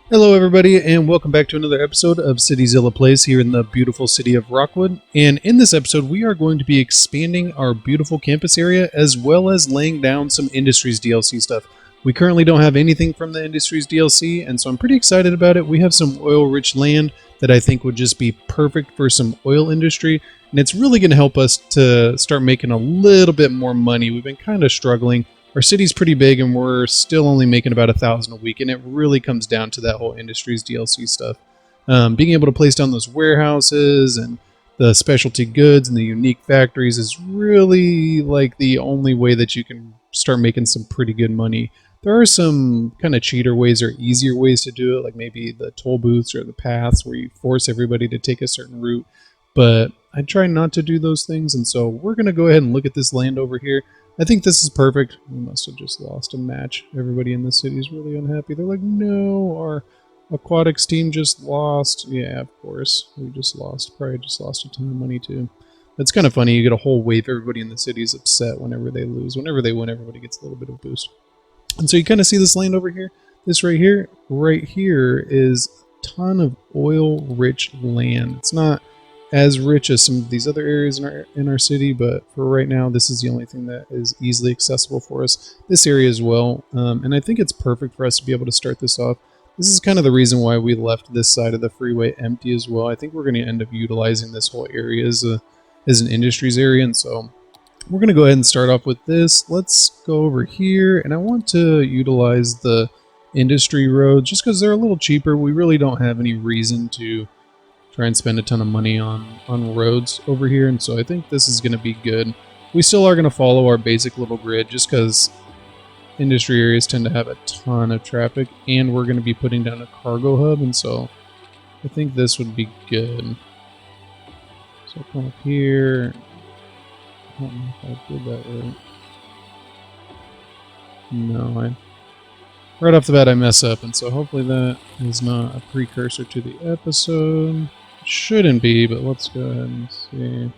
Hello, everybody, and welcome back to another episode of CityZilla Plays here in the beautiful city of Rockwood. And in this episode, we are going to be expanding our beautiful campus area as well as laying down some Industries DLC stuff. We currently don't have anything from the Industries DLC, and so I'm pretty excited about it. We have some oil-rich land that I think would just be perfect for some oil industry, and it's really going to help us to start making a little bit more money. We've been kind of struggling. Our city's pretty big and we're still only making about 1,000 a week, and it really comes down to that whole Industries DLC stuff. Being able to place down those warehouses and the specialty goods and the unique factories is really like the only way that you can start making some pretty good money. There are some kind of cheater ways or easier ways to do it, like maybe the toll booths or the paths where you force everybody to take a certain route, but I try not to do those things, and so we're going to go ahead and look at this land over here. I think this is perfect. We must have just lost a match. Everybody in the city is really unhappy. They're like, no, our aquatics team just lost. Yeah, of course. We just lost. Probably just lost a ton of money, too. It's kind of funny. You get a whole wave. Everybody in the city is upset whenever they lose. Whenever they win, everybody gets a little bit of a boost. And so you kind of see this land over here. This right here is a ton of oil-rich land. It's not as rich as some of these other areas in our city, but for right now, this is the only thing that is easily accessible for us. This area as well, and I think it's perfect for us to be able to start this off. This is kind of the reason why we left this side of the freeway empty as well. I think we're going to end up utilizing this whole area as an industries area, and so we're going to go ahead and start off with this. Let's go over here, and I want to utilize the industry roads just because they're a little cheaper. We really don't have any reason to try and spend a ton of money on roads over here, and so I think this is going to be good. We still are going to follow our basic little grid just because industry areas tend to have a ton of traffic, and we're going to be putting down a cargo hub, and so I think this would be good. So I'll come up here. I don't know if I did that right. No, right off the bat I mess up, and so hopefully that is not a precursor to the episode. Shouldn't be, but let's go ahead and see.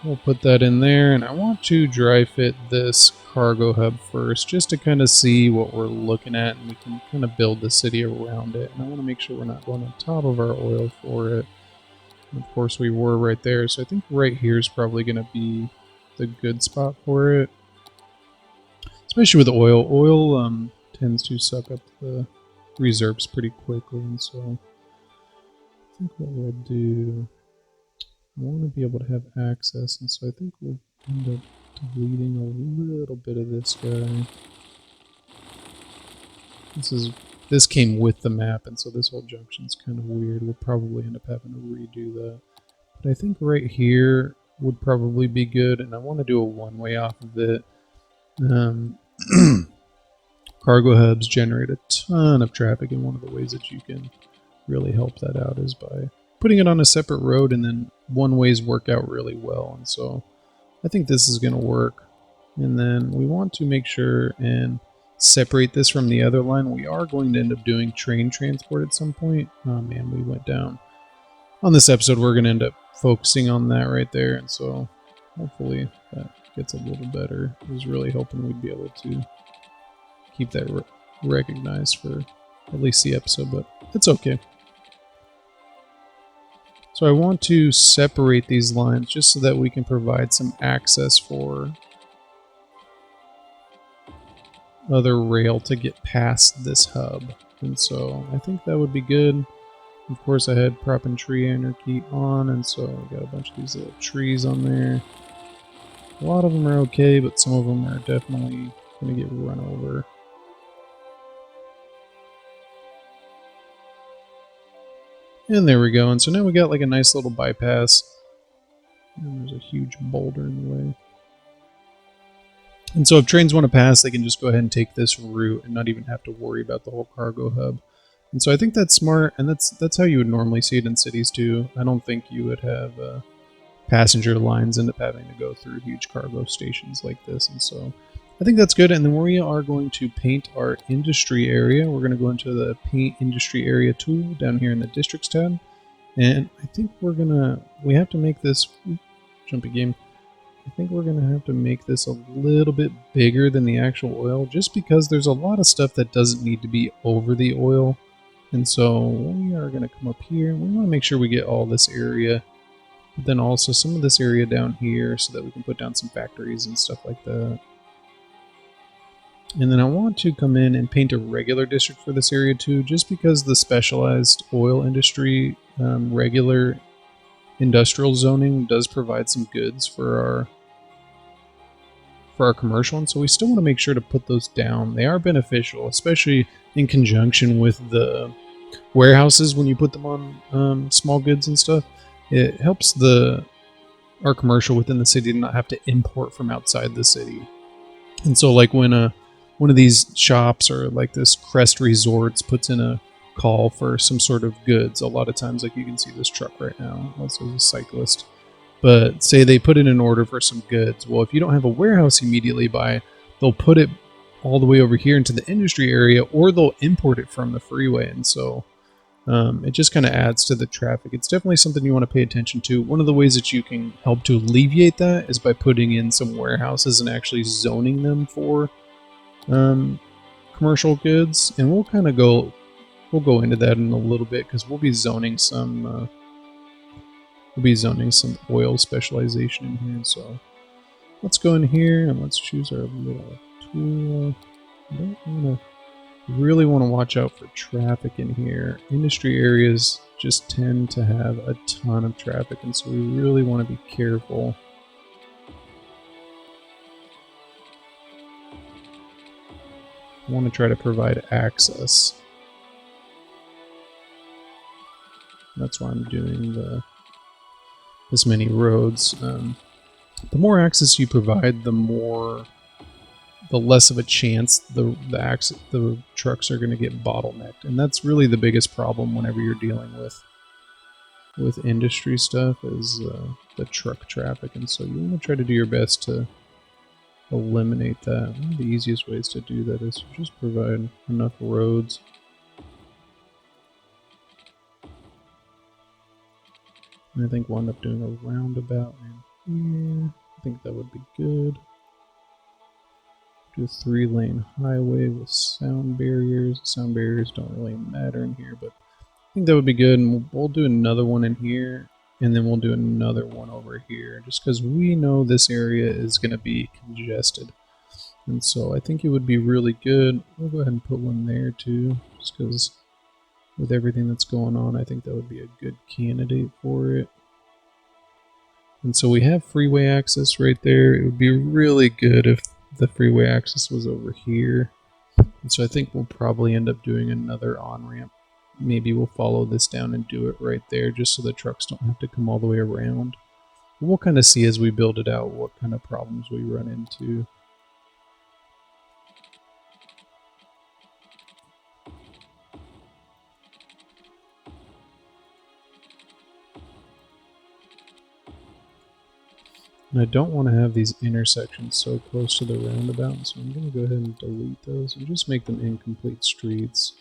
We'll put that in there, and I want to dry fit this cargo hub first just to kind of see what we're looking at, and we can kind of build the city around it. And I want to make sure we're not going on top of our oil for it. And of course we were right there, so I think right here is probably going to be the good spot for it. Especially with oil. Oil tends to suck up the reserves pretty quickly, and so I think what we'll do, I want to be able to have access, and so I think we'll end up deleting a little bit of this guy. This came with the map, and so this whole junction's kind of weird. We'll probably end up having to redo that. But I think right here would probably be good, and I want to do a one-way off of it. Cargo hubs generate a ton of traffic, and one of the ways that you can really help that out is by putting it on a separate road, and then one ways work out really well, and so I think this is going to work. And then we want to make sure and separate this from the other line. We are going to end up doing train transport at some point. Oh man, we went down. On this episode, we're going to end up focusing on that right there, and so hopefully that gets a little better. I was really hoping we'd be able to keep that recognized for at least the episode, but it's okay. So I want to separate these lines just so that we can provide some access for other rail to get past this hub. And so I think that would be good. Of course I had prop and tree anarchy on, and so we got a bunch of these little trees on there. A lot of them are okay, but some of them are definitely going to get run over. And there we go. And so now we got like a nice little bypass. And there's a huge boulder in the way. And so if trains want to pass, they can just go ahead and take this route and not even have to worry about the whole cargo hub. And so I think that's smart, and that's how you would normally see it in cities too. I don't think you would have passenger lines end up having to go through huge cargo stations like this. And so I think that's good. And then we are going to paint our industry area. We're going to go into the paint industry area tool down here in the districts tab. And I think we have to make this, jumpy game. I think we're going to have to make this a little bit bigger than the actual oil, just because there's a lot of stuff that doesn't need to be over the oil. And so we are going to come up here, and we want to make sure we get all this area, but then also some of this area down here so that we can put down some factories and stuff like that. And then I want to come in and paint a regular district for this area too, just because the specialized oil industry, regular industrial zoning does provide some goods for our commercial, and so we still want to make sure to put those down. They are beneficial, especially in conjunction with the warehouses when you put them on small goods and stuff. It helps our commercial within the city to not have to import from outside the city. And so like when one of these shops or like this Crest Resorts puts in a call for some sort of goods, a lot of times, like you can see this truck right now, also a cyclist, but say they put in an order for some goods. Well, if you don't have a warehouse immediately by, they'll put it all the way over here into the industry area, or they'll import it from the freeway. And so it just kind of adds to the traffic. It's definitely something you want to pay attention to. One of the ways that you can help to alleviate that is by putting in some warehouses and actually zoning them for commercial goods. And we'll go into that in a little bit, because we'll be zoning some oil specialization in here. So let's go in here and let's choose our little tool. I don't really want to watch out for traffic in here. Industry areas just tend to have a ton of traffic, and so we really want to be careful. I want to try to provide access. That's why I'm doing this many roads. The more access you provide, the less of a chance the trucks are going to get bottlenecked, and that's really the biggest problem whenever you're dealing with industry stuff is the truck traffic. And so you want to try to do your best to eliminate that. One of the easiest ways to do that is to just provide enough roads. And I think we'll end up doing a roundabout in here. I think that would be good. Do a 3-lane highway with sound barriers. Sound barriers don't really matter in here, but I think that would be good. And we'll do another one in here, and then we'll do another one over here, just because we know this area is going to be congested. And so I think it would be really good. We'll go ahead and put one there too, just because with everything that's going on, I think that would be a good candidate for it. And so we have freeway access right there. It would be really good if the freeway access was over here. And so I think we'll probably end up doing another on-ramp. Maybe we'll follow this down and do it right there, just so the trucks don't have to come all the way around. We'll kind of see as we build it out what kind of problems we run into. And I don't want to have these intersections so close to the roundabout, so I'm going to go ahead and delete those and just make them incomplete streets.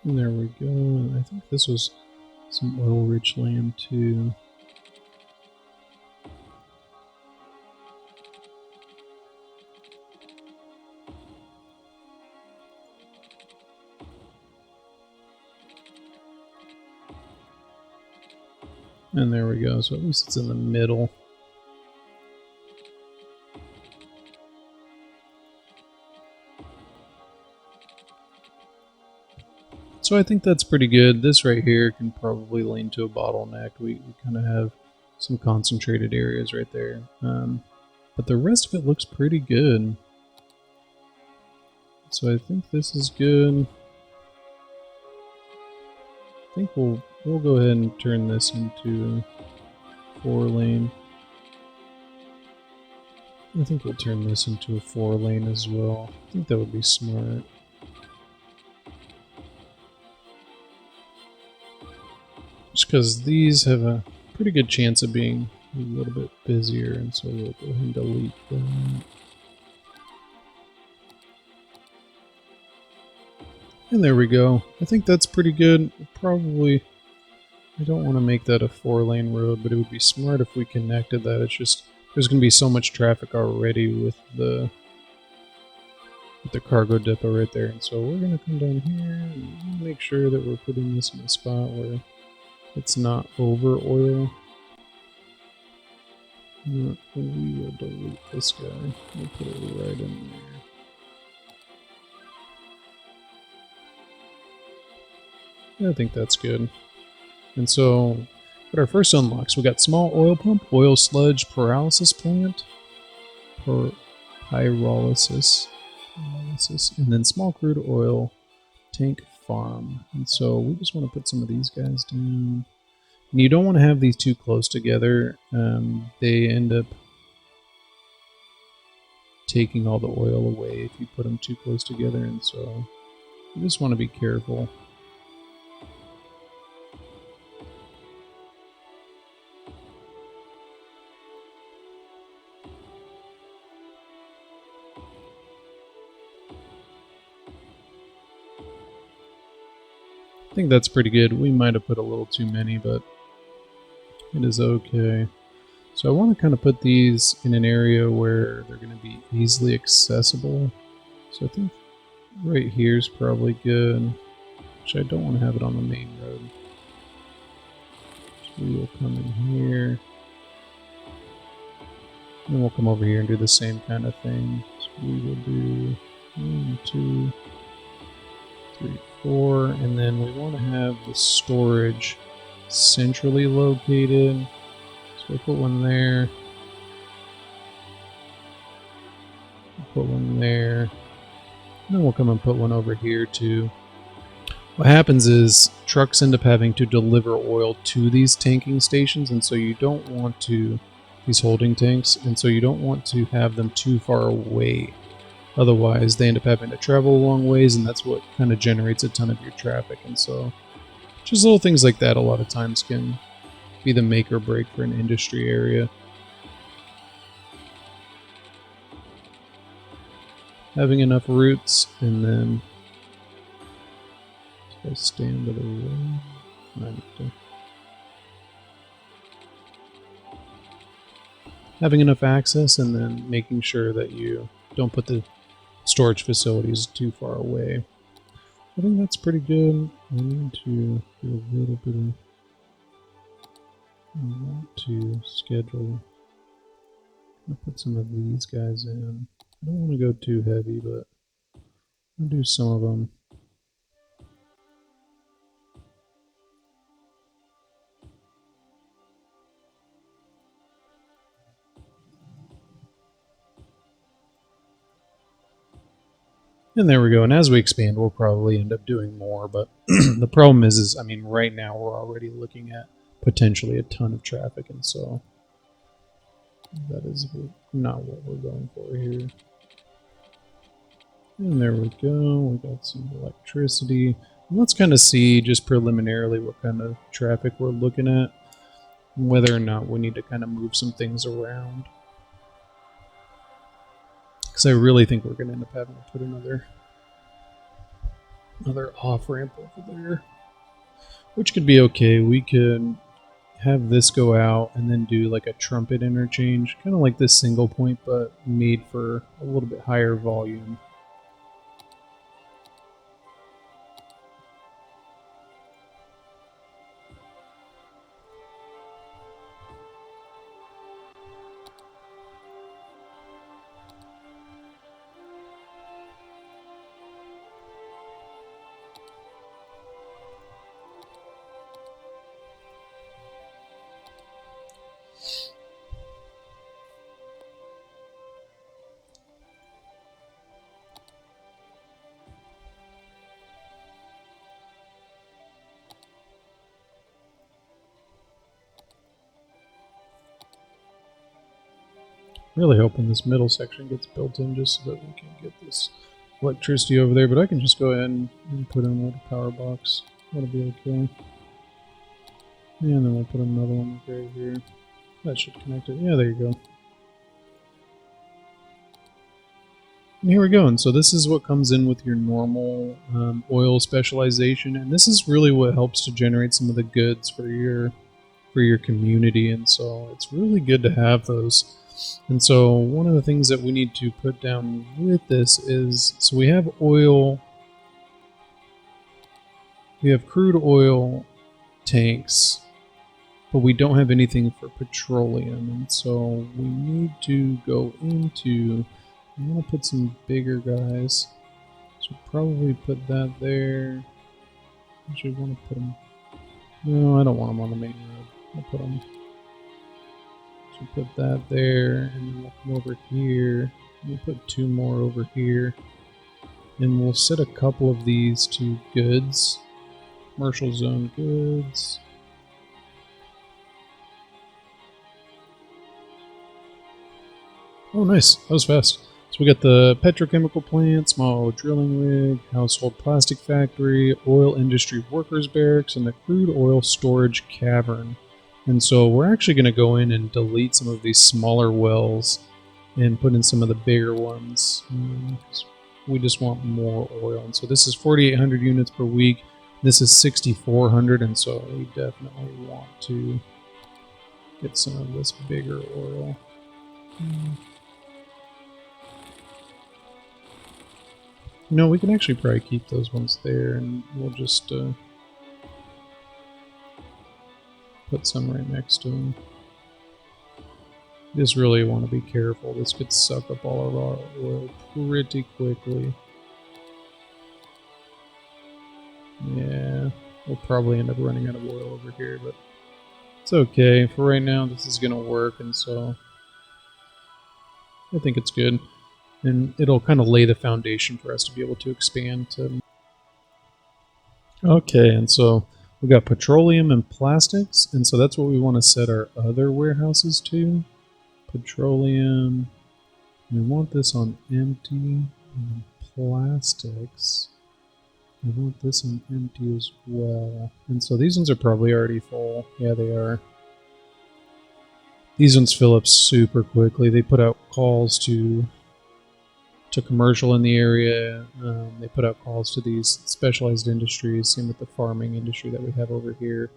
And there we go. And I think this was some oil-rich land too. And there we go. So at least it's in the middle. So I think that's pretty good. This right here can probably lean to a bottleneck. We kind of have some concentrated areas right there. But the rest of it looks pretty good. So I think this is good. I think we'll go ahead and turn this into 4-lane. I think we'll turn this into a 4-lane as well. I think that would be smart. because these have a pretty good chance of being a little bit busier, and so we'll go ahead and delete that. And there we go. I think that's pretty good. Probably, I don't want to make that a 4-lane road, but it would be smart if we connected that. It's just, there's going to be so much traffic already with the cargo depot right there. And so we're going to come down here and make sure that we're putting this in a spot where it's not over oil. We will delete this guy. We'll put it right in there. I think that's good. And so, at our first unlocks, we got small oil pump, oil sludge pyrolysis plant, pyrolysis, and then small crude oil tank farm. And so we just want to put some of these guys down. And you don't want to have these too close together. They end up taking all the oil away if you put them too close together, and so you just want to be careful. I think that's pretty good. We might have put a little too many, but it is okay. So I want to kind of put these in an area where they're going to be easily accessible. So I think right here is probably good. Actually, I don't want to have it on the main road. So we will come in here. And then we'll come over here and do the same kind of thing. So we will do 1, 2, 3, 4, and then we want to have the storage centrally located. So we'll put one there. We'll put one there. And then we'll come and put one over here too. What happens is trucks end up having to deliver oil to these tanking stations, and so you don't want to, these holding tanks, and so you don't want to have them too far away. Otherwise, they end up having to travel a long ways, and that's what kind of generates a ton of your traffic. And so, just little things like that a lot of times can be the make or break for an industry area. Having enough routes, and then I stay under the road. Having enough access, and then making sure that you don't put the storage facilities too far away. I think that's pretty good. I need to do a little bit of, I want to schedule, I'll put some of these guys in. I don't want to go too heavy, but I'll do some of them. And there we go. And as we expand, we'll probably end up doing more. But the problem is, I mean, right now we're already looking at potentially a ton of traffic. And so that is not what we're going for here. And there we go. We got some electricity. And let's kind of see just preliminarily what kind of traffic we're looking at, whether or not we need to kind of move some things around. Because I really think we're going to end up having to put another off-ramp over there. Which could be okay. We could have this go out and then do like a trumpet interchange. Kind of like this single point, but made for a little bit higher volume. Really hoping this middle section gets built in just so that we can get this electricity over there, but I can just go ahead and put in a little power box. That'll be okay. And then we'll put another one right here. That should connect it. Yeah, there you go. And here we go. And so this is what comes in with your normal oil specialization, and this is really what helps to generate some of the goods for your community. And so it's really good to have those. And so one of the things that we need to put down with this is, so we have oil, we have crude oil tanks, but we don't have anything for petroleum. And so we need to go into, I want to put some bigger guys. So probably put that there. Actually, want to put them. No, I don't want them on the main road. I'll put them. So put that there, and then we'll come over here. We'll put two more over here, and we'll set a couple of these to goods, commercial zone goods. Oh, nice. That was fast. So we got the petrochemical plant, small drilling rig, household plastic factory, oil industry workers barracks, and the crude oil storage cavern. And so we're actually going to go in and delete some of these smaller wells and put in some of the bigger ones. We just want more oil. And so this is 4,800 units per week. This is 6,400, and so we definitely want to get some of this bigger oil. You know, we can actually probably keep those ones there, and we'll just put some right next to them. Just really want to be careful. This could suck up all of our oil pretty quickly. Yeah, we'll probably end up running out of oil over here, but it's okay. For right now, this is going to work, and so I think it's good. And it'll kind of lay the foundation for us to be able to expand to. Okay, and so we got petroleum and plastics, and so that's what we want to set our other warehouses to. Petroleum. We want this on empty. And plastics. I want this on empty as well. And so these ones are probably already full. Yeah, they are. These ones fill up super quickly. They put out calls to commercial in the area. They put out calls to these specialized industries. Same with the farming industry that we have over here.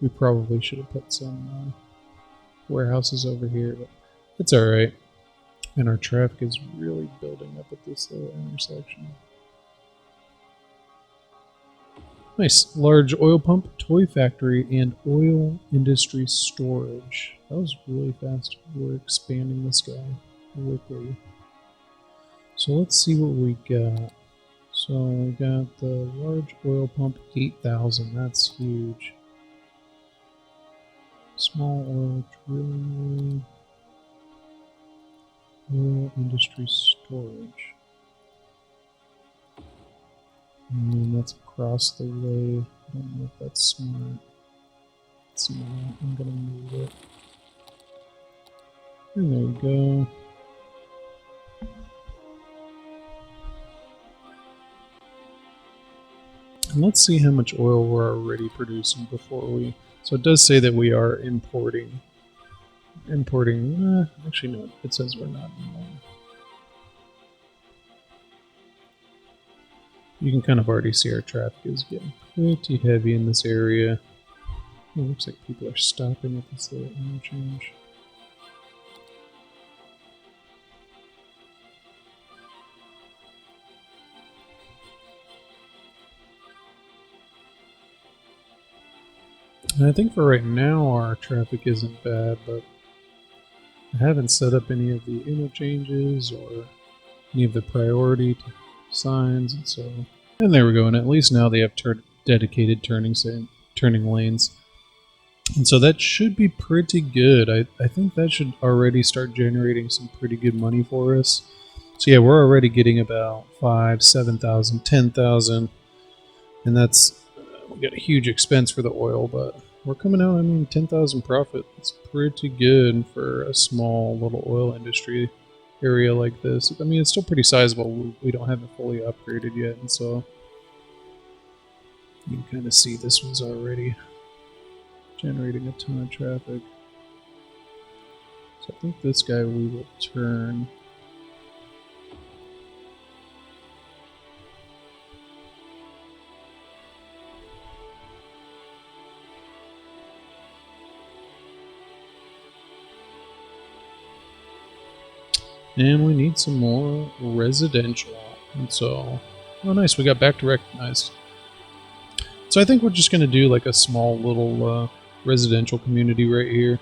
We probably should have put some warehouses over here, but it's all right. And our traffic is really building up at this little intersection. Nice. Large oil pump, toy factory, and oil industry storage. That was really fast. We're expanding this guy quickly. So let's see what we got. So we got the large oil pump, 8,000. That's huge. Small oil drilling rig. Oil industry storage. And that's across the way. I don't know if that's smart. It's not. I'm gonna move it. And there we go. And let's see how much oil we're already producing before we... So it does say that we are importing. Actually no, it says we're not anymore. You can kind of already see our traffic is getting pretty heavy in this area. It looks like people are stopping at this little interchange. And I think for right now our traffic isn't bad, but I haven't set up any of the interchanges or any of the priority signs, and so... And there we go, and at least now they have dedicated turning lanes. And so that should be pretty good. I think that should already start generating some pretty good money for us. So yeah, we're already getting about 5,000, 7,000, 10,000, and that's... we got a huge expense for the oil, but we're coming out, I mean, 10,000 profit. It's pretty good for a small little oil industry area like this. I mean, it's still pretty sizable. We don't have it fully upgraded yet, and so you can kind of see this one's already generating a ton of traffic. So I think this guy we will turn. And we need some more residential. And so, oh nice, we got back to recognized. So I think we're just going to do like a small little residential community right here.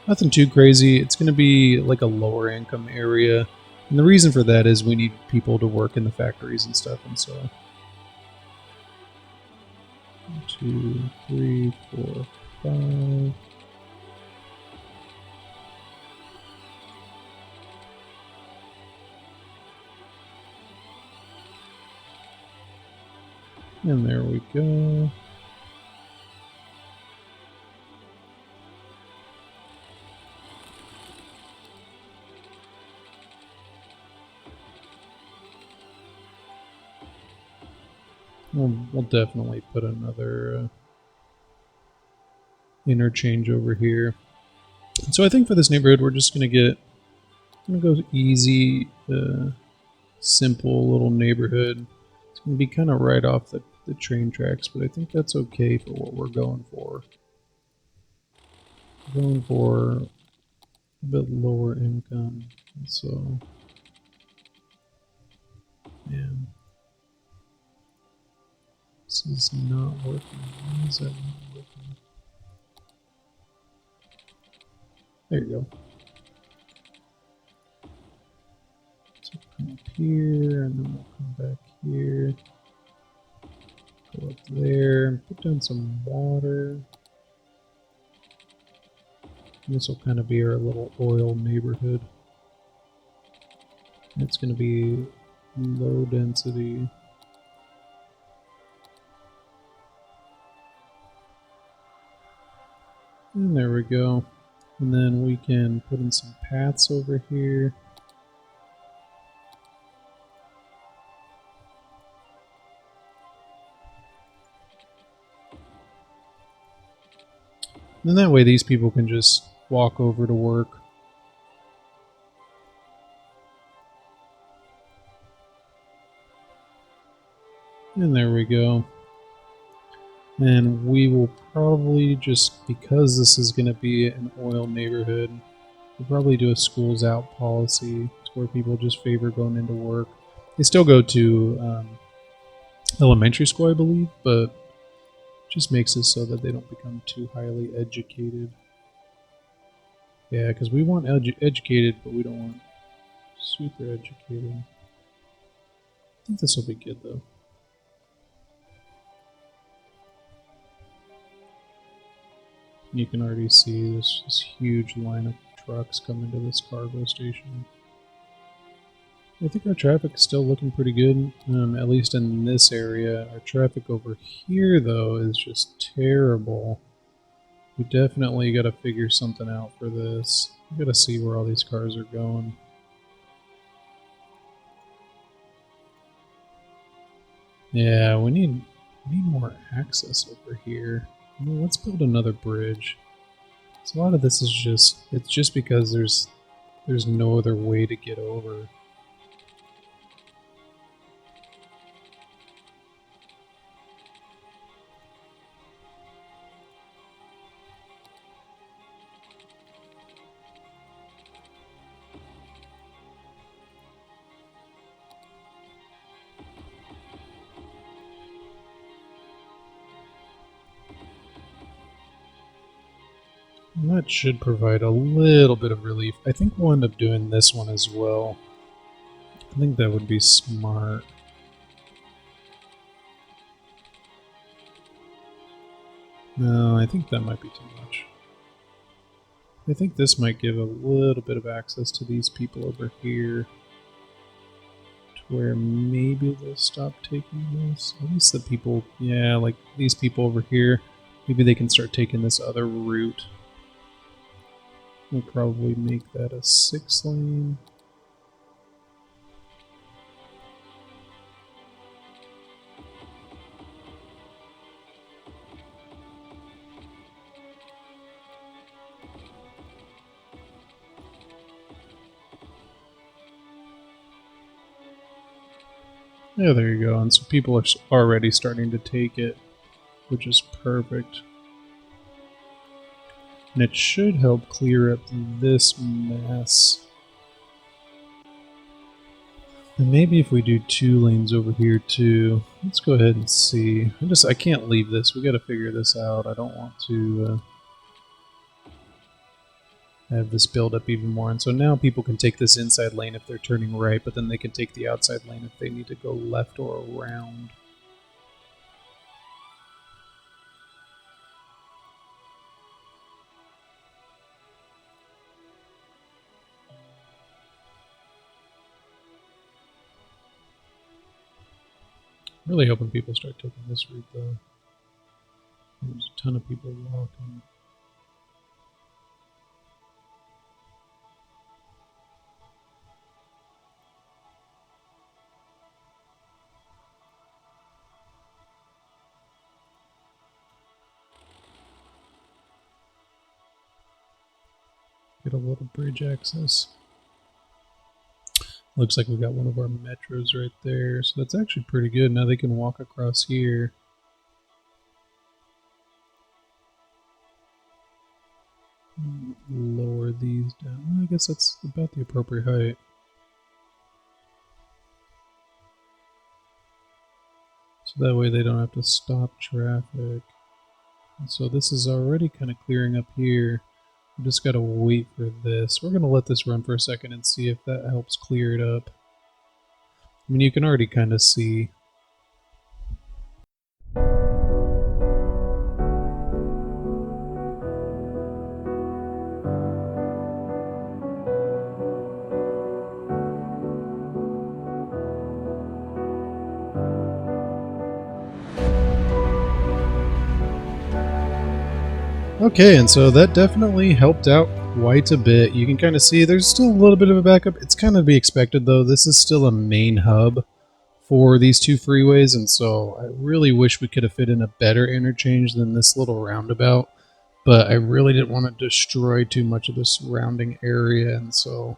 Nothing too crazy. It's going to be like a lower income area. And the reason for that is we need people to work in the factories and stuff. And so 1, 2, 3, 4, 5. And there we go. We'll definitely put another interchange over here. So I think for this neighborhood, we're just going to go easy, simple little neighborhood. It's going to be kind of right off the train tracks, but I think that's okay for what we're going for. We're going for a bit lower income, so man, this is not working. Why is that not working? There you go. So come up here, and then we'll come back here. Go up there, put down some water. This will kind of be our little oil neighborhood. It's going to be low density. And there we go. And then we can put in some paths over here. And that way these people can just walk over to work. And there we go. And we will probably just, because this is going to be an oil neighborhood, we'll probably do a schools out policy where people just favor going into work. They still go to elementary school, I believe, but just makes it so that they don't become too highly educated. Yeah, because we want educated, but we don't want super educated. I think this will be good, though. You can already see this huge line of trucks coming to this cargo station. I think our traffic is still looking pretty good, at least in this area. Our traffic over here, though, is just terrible. We definitely got to figure something out for this. We got to see where all these cars are going. Yeah, we need more access over here. Let's build another bridge. So a lot of this is just because there's no other way to get over. And that should provide a little bit of relief. I think we'll end up doing this one as well. I think that would be smart. No, I think that might be too much. I think this might give a little bit of access to these people over here, to where maybe they'll stop taking this. At least the people, yeah, like these people over here, maybe they can start taking this other route. We'll probably make that a 6-lane. Yeah, there you go. And so people are already starting to take it, which is perfect. And it should help clear up this mess. And maybe if we do 2 lanes over here too. Let's go ahead and see. I can't leave this. We got to figure this out. I don't want to have this build up even more. And so now people can take this inside lane if they're turning right, but then they can take the outside lane if they need to go left or around. Really hoping people start taking this route though. There's a ton of people walking. Get a little bridge access. Looks like we got one of our metros right there, so that's actually pretty good. Now they can walk across here. Lower these down. Well, I guess that's about the appropriate height. So that way they don't have to stop traffic. And so this is already kind of clearing up here. We just got to wait for this. We're going to let this run for a second and see if that helps clear it up. I mean, you can already kind of see. Okay, and so that definitely helped out quite a bit. You can kind of see there's still a little bit of a backup. It's kind of to be expected though. This is still a main hub for these 2 freeways, and so I really wish we could have fit in a better interchange than this little roundabout, but I really didn't want to destroy too much of the surrounding area, and so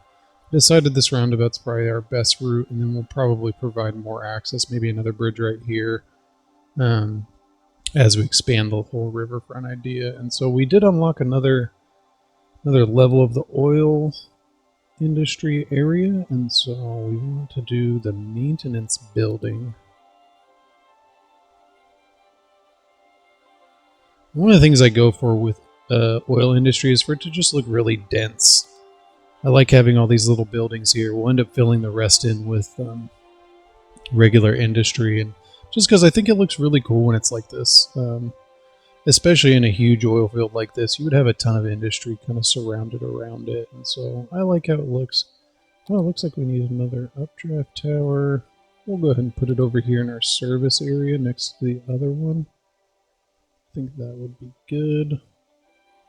I decided this roundabout's probably our best route, and then we'll probably provide more access, maybe another bridge right here, as we expand the whole riverfront idea. And so we did unlock another level of the oil industry area, and so we want to do the maintenance building. One of the things I go for with oil industry is for it to just look really dense. I like having all these little buildings here. We'll end up filling the rest in with regular industry, and just because I think it looks really cool when it's like this. Especially in a huge oil field like this, you would have a ton of industry kind of surrounded around it, and so I like how it looks. Well, it looks like we need another updraft tower. We'll go ahead and put it over here in our service area next to the other one. I think that would be good.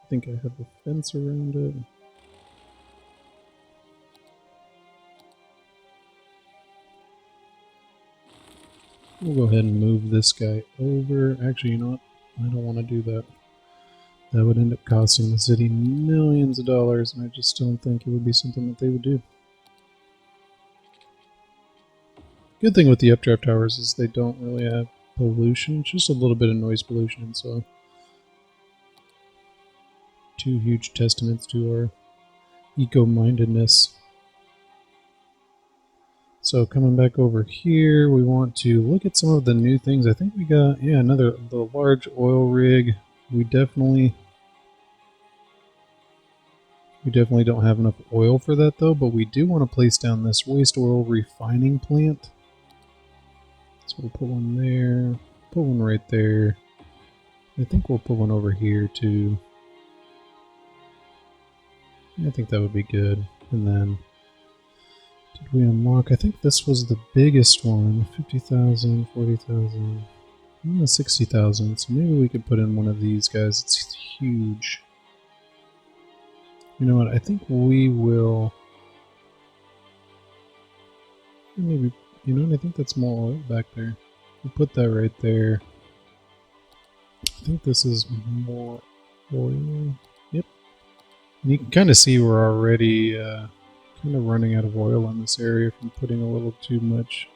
I think I have a fence around it. We'll go ahead and move this guy over. Actually, you know what? I don't want to do that. That would end up costing the city millions of dollars, and I just don't think it would be something that they would do. Good thing with the updraft towers is they don't really have pollution, just a little bit of noise pollution, so 2 huge testaments to our eco-mindedness. So coming back over here, we want to look at some of the new things. I think we got, the large oil rig. We definitely don't have enough oil for that though, but we do want to place down this waste oil refining plant. So we'll put one there, put one right there. I think we'll put one over here too. I think that would be good. And then did we unlock? I think this was the biggest one. 50,000, 40,000, 60,000. So maybe we could put in one of these guys. It's huge. You know what? I think we will. Maybe, you know what? I think that's more oil back there. We'll put that right there. I think this is more oil. Yep. And you can kind of see we're already kind of running out of oil in this area from putting a little too much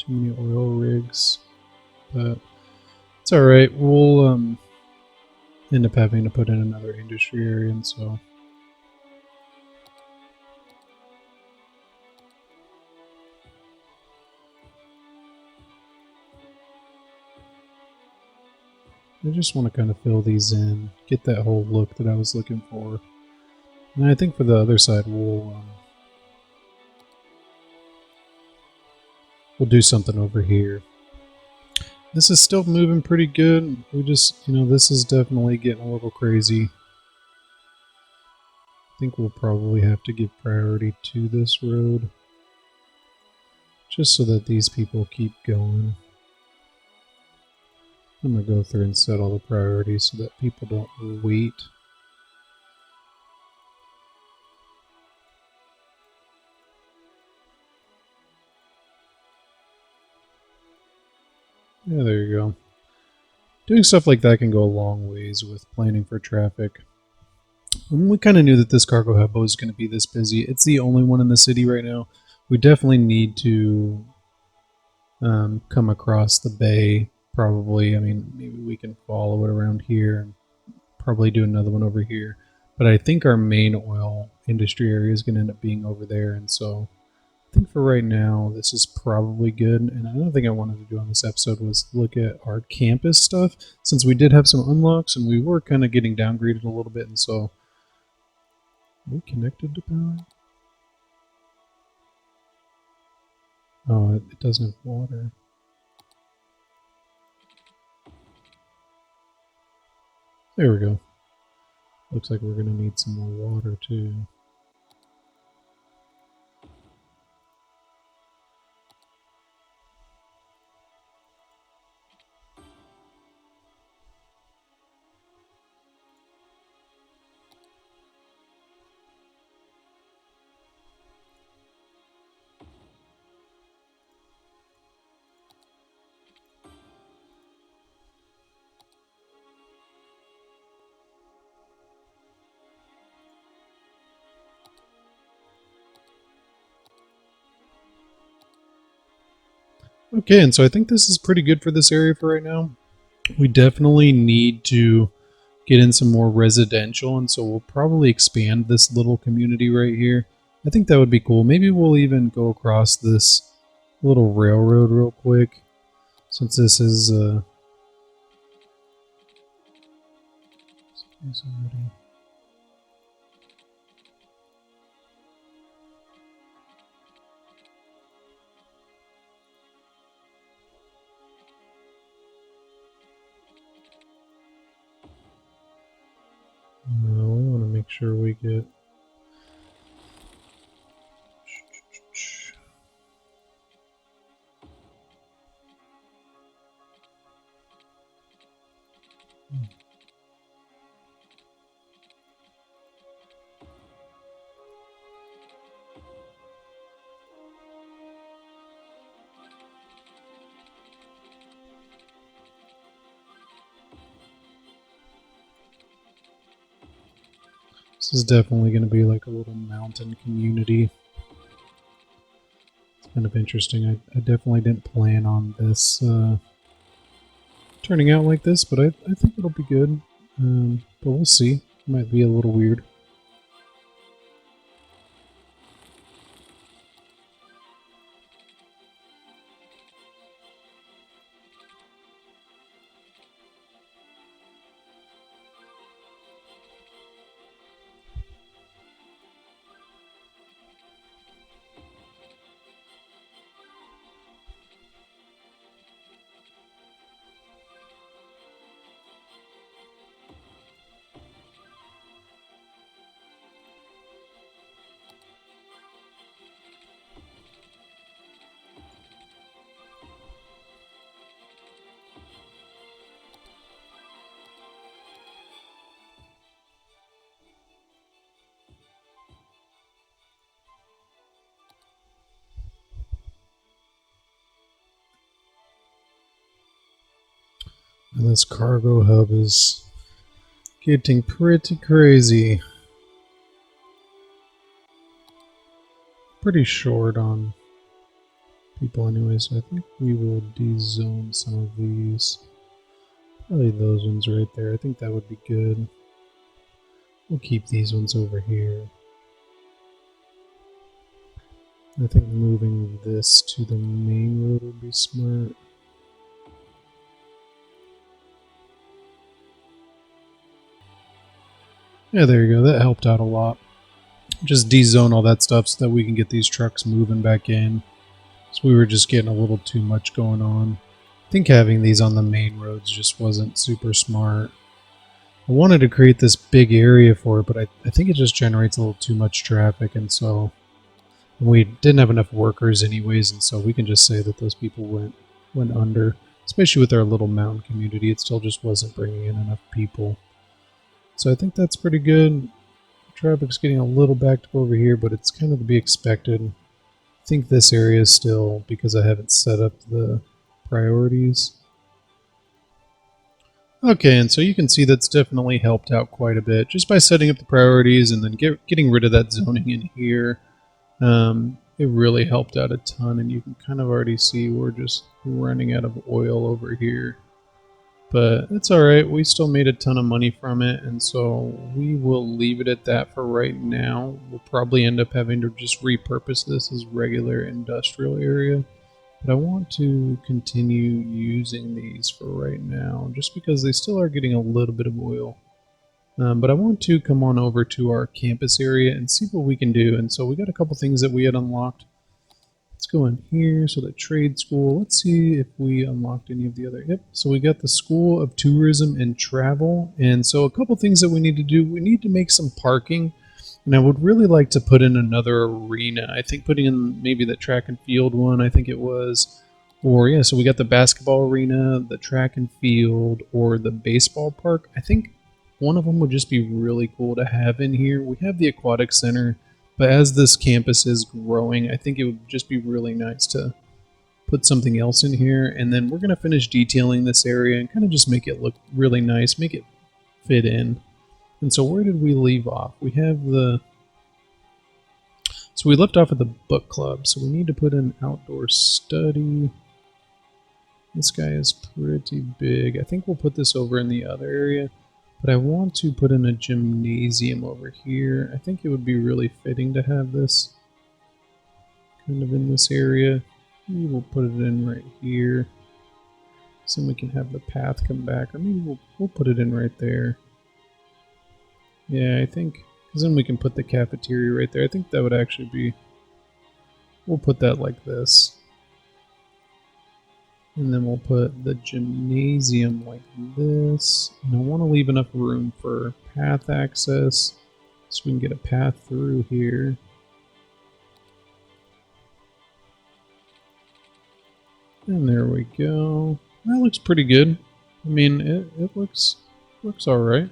Too many oil rigs. But it's alright. We'll end up having to put in another industry area, and so... I just want to kind of fill these in, get that whole look that I was looking for. And I think for the other side, we'll do something over here. This is still moving pretty good. We just, this is definitely getting a little crazy. I think we'll probably have to give priority to this road, just so that these people keep going. I'm going to go through and set all the priorities so that people don't wait. Yeah, there you go. Doing stuff like that can go a long ways with planning for traffic. And we kind of knew that this cargo hub was going to be this busy. It's the only one in the city right now. We definitely need to come across the bay, probably. I mean, maybe we can follow it around here and probably do another one over here. But I think our main oil industry area is going to end up being over there, and so I think for right now, this is probably good. And another thing I wanted to do on this episode was look at our campus stuff, since we did have some unlocks and we were kind of getting downgraded a little bit, and so... Are we connected to power? Oh, it doesn't have water. There we go. Looks like we're going to need some more water too. Okay, and so I think this is pretty good for this area for right now. We definitely need to get in some more residential, and so we'll probably expand this little community right here. I think that would be cool. Maybe we'll even go across this little railroad real quick, since this is no, we want to make sure we get... This is definitely going to be like a little mountain community. It's kind of interesting. I definitely didn't plan on this turning out like this, but I think it'll be good. But we'll see. It might be a little weird. And this cargo hub is getting pretty crazy. Pretty short on people anyway, so I think we will dezone some of these. Probably those ones right there. I think that would be good. We'll keep these ones over here. I think moving this to the main road would be smart. Yeah, there you go. That helped out a lot. Just dezone all that stuff so that we can get these trucks moving back in. So we were just getting a little too much going on. I think having these on the main roads just wasn't super smart. I wanted to create this big area for it, but I think it just generates a little too much traffic, and so we didn't have enough workers anyways, and so we can just say that those people went under. Especially with our little mountain community, it still just wasn't bringing in enough people. So I think that's pretty good. Traffic's getting a little backed up over here, but it's kind of to be expected. I think this area is still, because I haven't set up the priorities. Okay, and so you can see that's definitely helped out quite a bit just by setting up the priorities and then getting rid of that zoning in here. It really helped out a ton, and you can kind of already see we're just running out of oil over here. But it's alright, we still made a ton of money from it, and so we will leave it at that for right now. We'll probably end up having to just repurpose this as regular industrial area. But I want to continue using these for right now, just because they still are getting a little bit of oil. But I want to come on over to our campus area and see what we can do. And so we got a couple things that we had unlocked. Let's go in here. So the trade school. Let's see if we unlocked any of the other. Yep. So we got the School of Tourism and Travel. And so a couple things that we need to do. We need to make some parking. And I would really like to put in another arena. I think putting in maybe the track and field one, I think it was. Or yeah, so we got the basketball arena, the track and field, or the baseball park. I think one of them would just be really cool to have in here. We have the aquatic center, but as this campus is growing, I think it would just be really nice to put something else in here. And then we're going to finish detailing this area and kind of just make it look really nice, make it fit in. And so where did we leave off? We have the... So we left off at the book club, so we need to put in outdoor study. This guy is pretty big. I think we'll put this over in the other area. But I want to put in a gymnasium over here. I think it would be really fitting to have this kind of in this area. Maybe we'll put it in right here. So we can have the path come back. Or maybe we'll put it in right there. Yeah, I think, because then we can put the cafeteria right there. I think that would actually be... We'll put that like this. And then we'll put the gymnasium like this. And I want to leave enough room for path access so we can get a path through here. And there we go. That looks pretty good. I mean, it looks alright.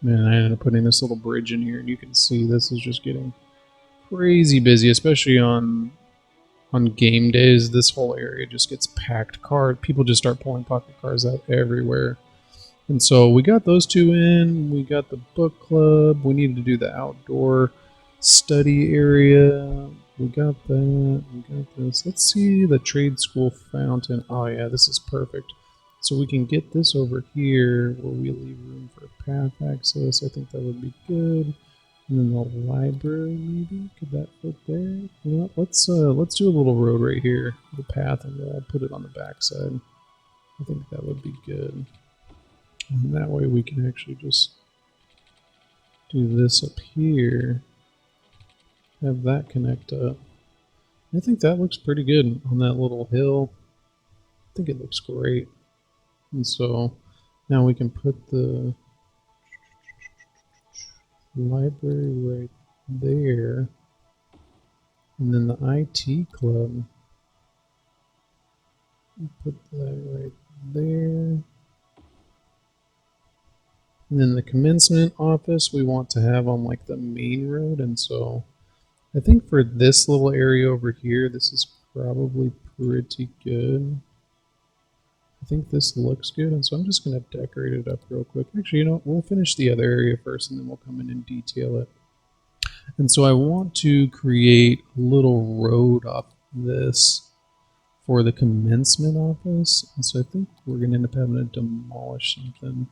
Man, I ended up putting this little bridge in here, and you can see this is just getting crazy busy, especially on game days. This whole area just gets packed. People just start pulling pocket cars out everywhere. And so we got those two in. We got the book club. We needed to do the outdoor study area. We got that. We got this. Let's see the trade school fountain. Oh yeah, this is perfect. So we can get this over here where we leave room for path access. I think that would be good. And then the library, maybe? Could that fit there? You know what? Let's do a little road right here, the path, and we'll put it on the backside. I think that would be good. And that way we can actually just do this up here. Have that connect up. I think that looks pretty good on that little hill. I think it looks great. And so now we can put the library right there. And then the IT club. Put that right there. And then the commencement office we want to have on like the main road, and so I think for this little area over here, this is probably pretty good. I think this looks good, and so I'm just going to decorate it up real quick. Actually, you know what? We'll finish the other area first, and then we'll come in and detail it. And so I want to create a little road off this for the commencement office. And so I think we're going to end up having to demolish something.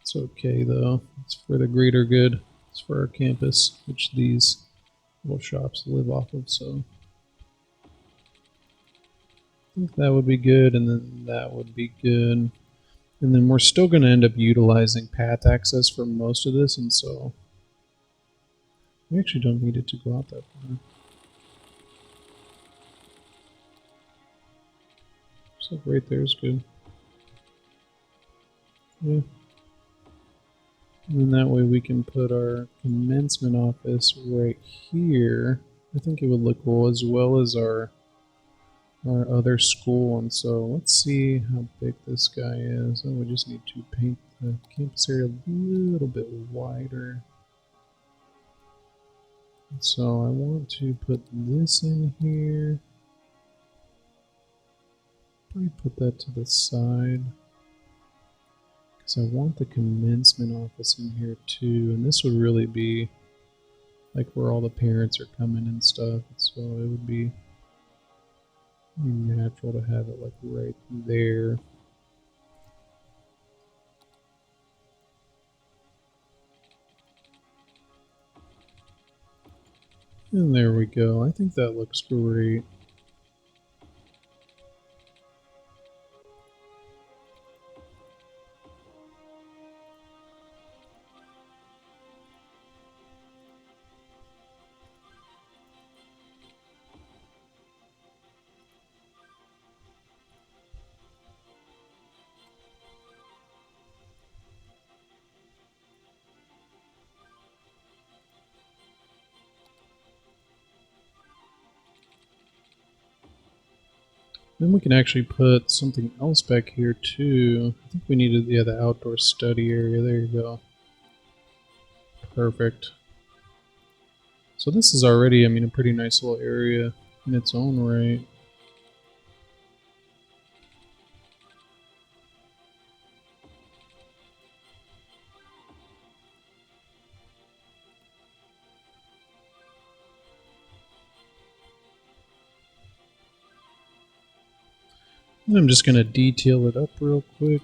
It's okay, though. It's for the greater good. It's for our campus, which these little shops live off of, so I think that would be good, and then that would be good. And then we're still going to end up utilizing path access for most of this, and so we actually don't need it to go out that far. So right there is good. Yeah. And then that way we can put our commencement office right here. I think it would look cool, as well as our other school. And so let's see how big this guy is. Oh, we just need to paint the campus area a little bit wider. And so I want to put this in here. Probably put that to the side, because I want the commencement office in here too, and this would really be like where all the parents are coming and stuff, so it would be natural to have it like right there. And there we go. I think that looks great. Then we can actually put something else back here too. I think we needed, yeah, the outdoor study area. There you go. Perfect. So this is already, I mean, a pretty nice little area in its own right. And I'm just going to detail it up real quick.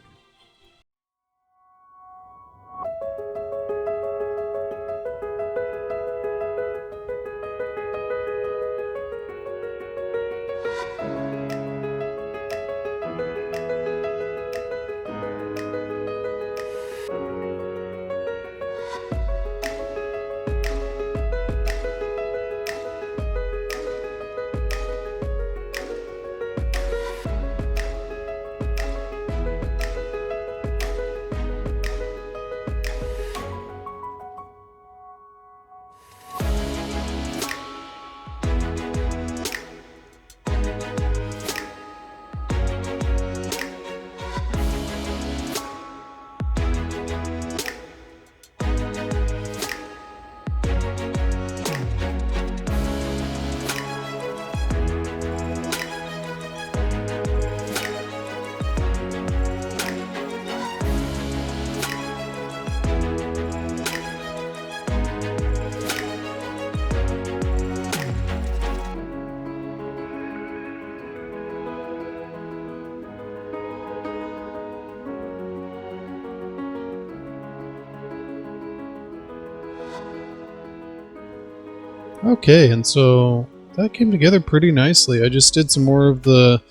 Okay, and so that came together pretty nicely. I just did some more of the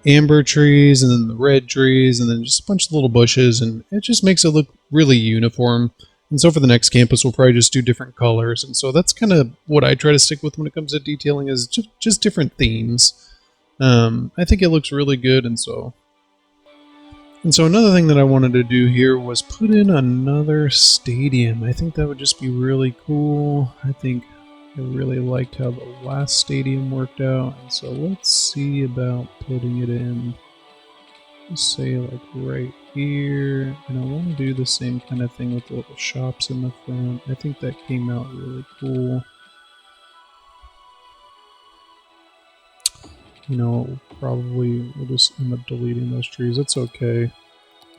amber trees and then the red trees and then just a bunch of little bushes, and it just makes it look really uniform. And so for the next campus, we'll probably just do different colors. And so that's kind of what I try to stick with when it comes to detailing, is just different themes. I think it looks really good, and so another thing that I wanted to do here was put in another stadium. I think that would just be really cool. I think I really liked how the last stadium worked out, and so let's see about putting it in Just say like right here, and I want to do the same kind of thing with the little shops in the front. I think that came out really cool. You know, probably we'll just end up deleting those trees. It's okay.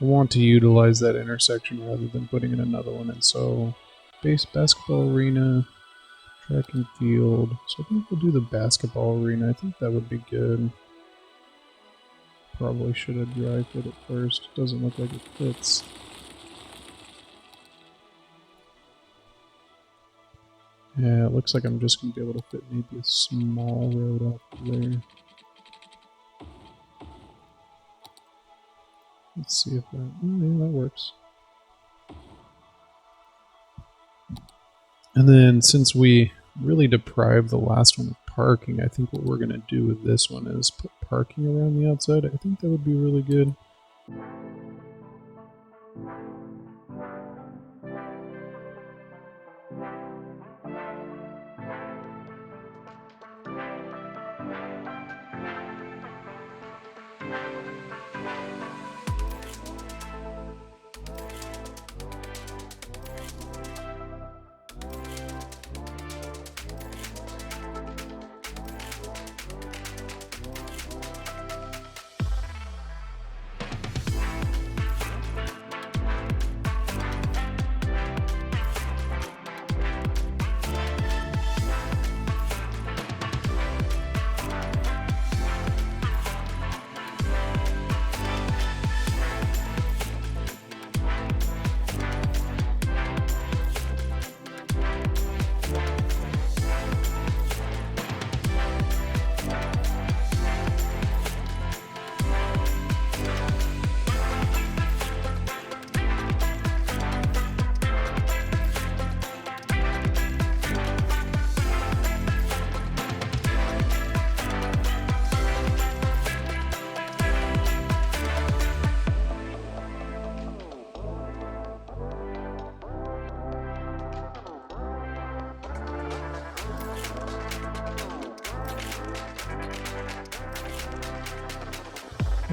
I want to utilize that intersection rather than putting in another one. And so, base basketball arena, track and field. So I think we'll do the basketball arena. I think that would be good. Probably should have dry fit it first. Doesn't look like it fits. Yeah, it looks like I'm just going to be able to fit maybe a small road up there. Let's see if that... Oh, yeah, that works. And then since we really deprived the last one of parking, I think what we're going to do with this one is put parking around the outside. I think that would be really good.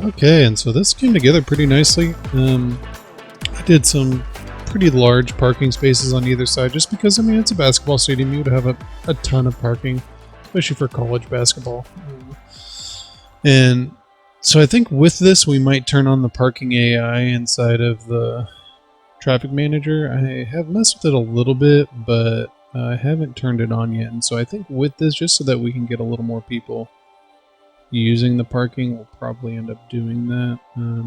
Okay, and so this came together pretty nicely. I did some pretty large parking spaces on either side just because, I mean, it's a basketball stadium. You would have a ton of parking, especially for college basketball. And so I think with this, we might turn on the parking AI inside of the traffic manager. I have messed with it a little bit, but I haven't turned it on yet. And so I think with this, just so that we can get a little more people using the parking, we'll probably end up doing that.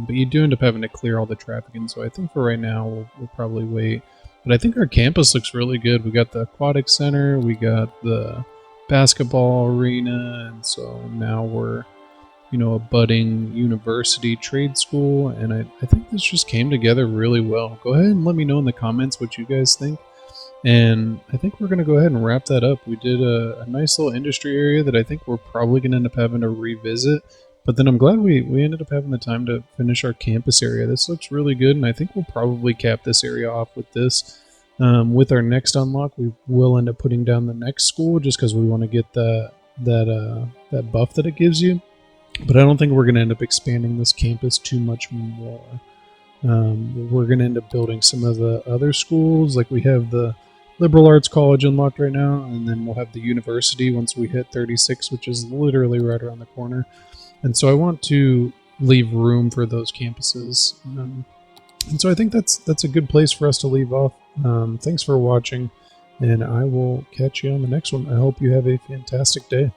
But you do end up having to clear all the traffic, and so I think for right now we'll probably wait. But I think our campus looks really good. We got the aquatic center, we got the basketball arena, and so now we're, you know, a budding university trade school, and I think this just came together really well. Go ahead and let me know in the comments what you guys think. And I think we're going to go ahead and wrap that up. We did a nice little industry area that I think we're probably going to end up having to revisit. But then I'm glad we ended up having the time to finish our campus area. This looks really good, and I think we'll probably cap this area off with this. With our next unlock, we will end up putting down the next school just because we want to get that buff that it gives you. But I don't think we're going to end up expanding this campus too much more. We're going to end up building some of the other schools, like we have the Liberal Arts College unlocked right now, and then we'll have the university once we hit 36, which is literally right around the corner. And so I want to leave room for those campuses. And so I think that's a good place for us to leave off. Thanks for watching, and I will catch you on the next one. I hope you have a fantastic day.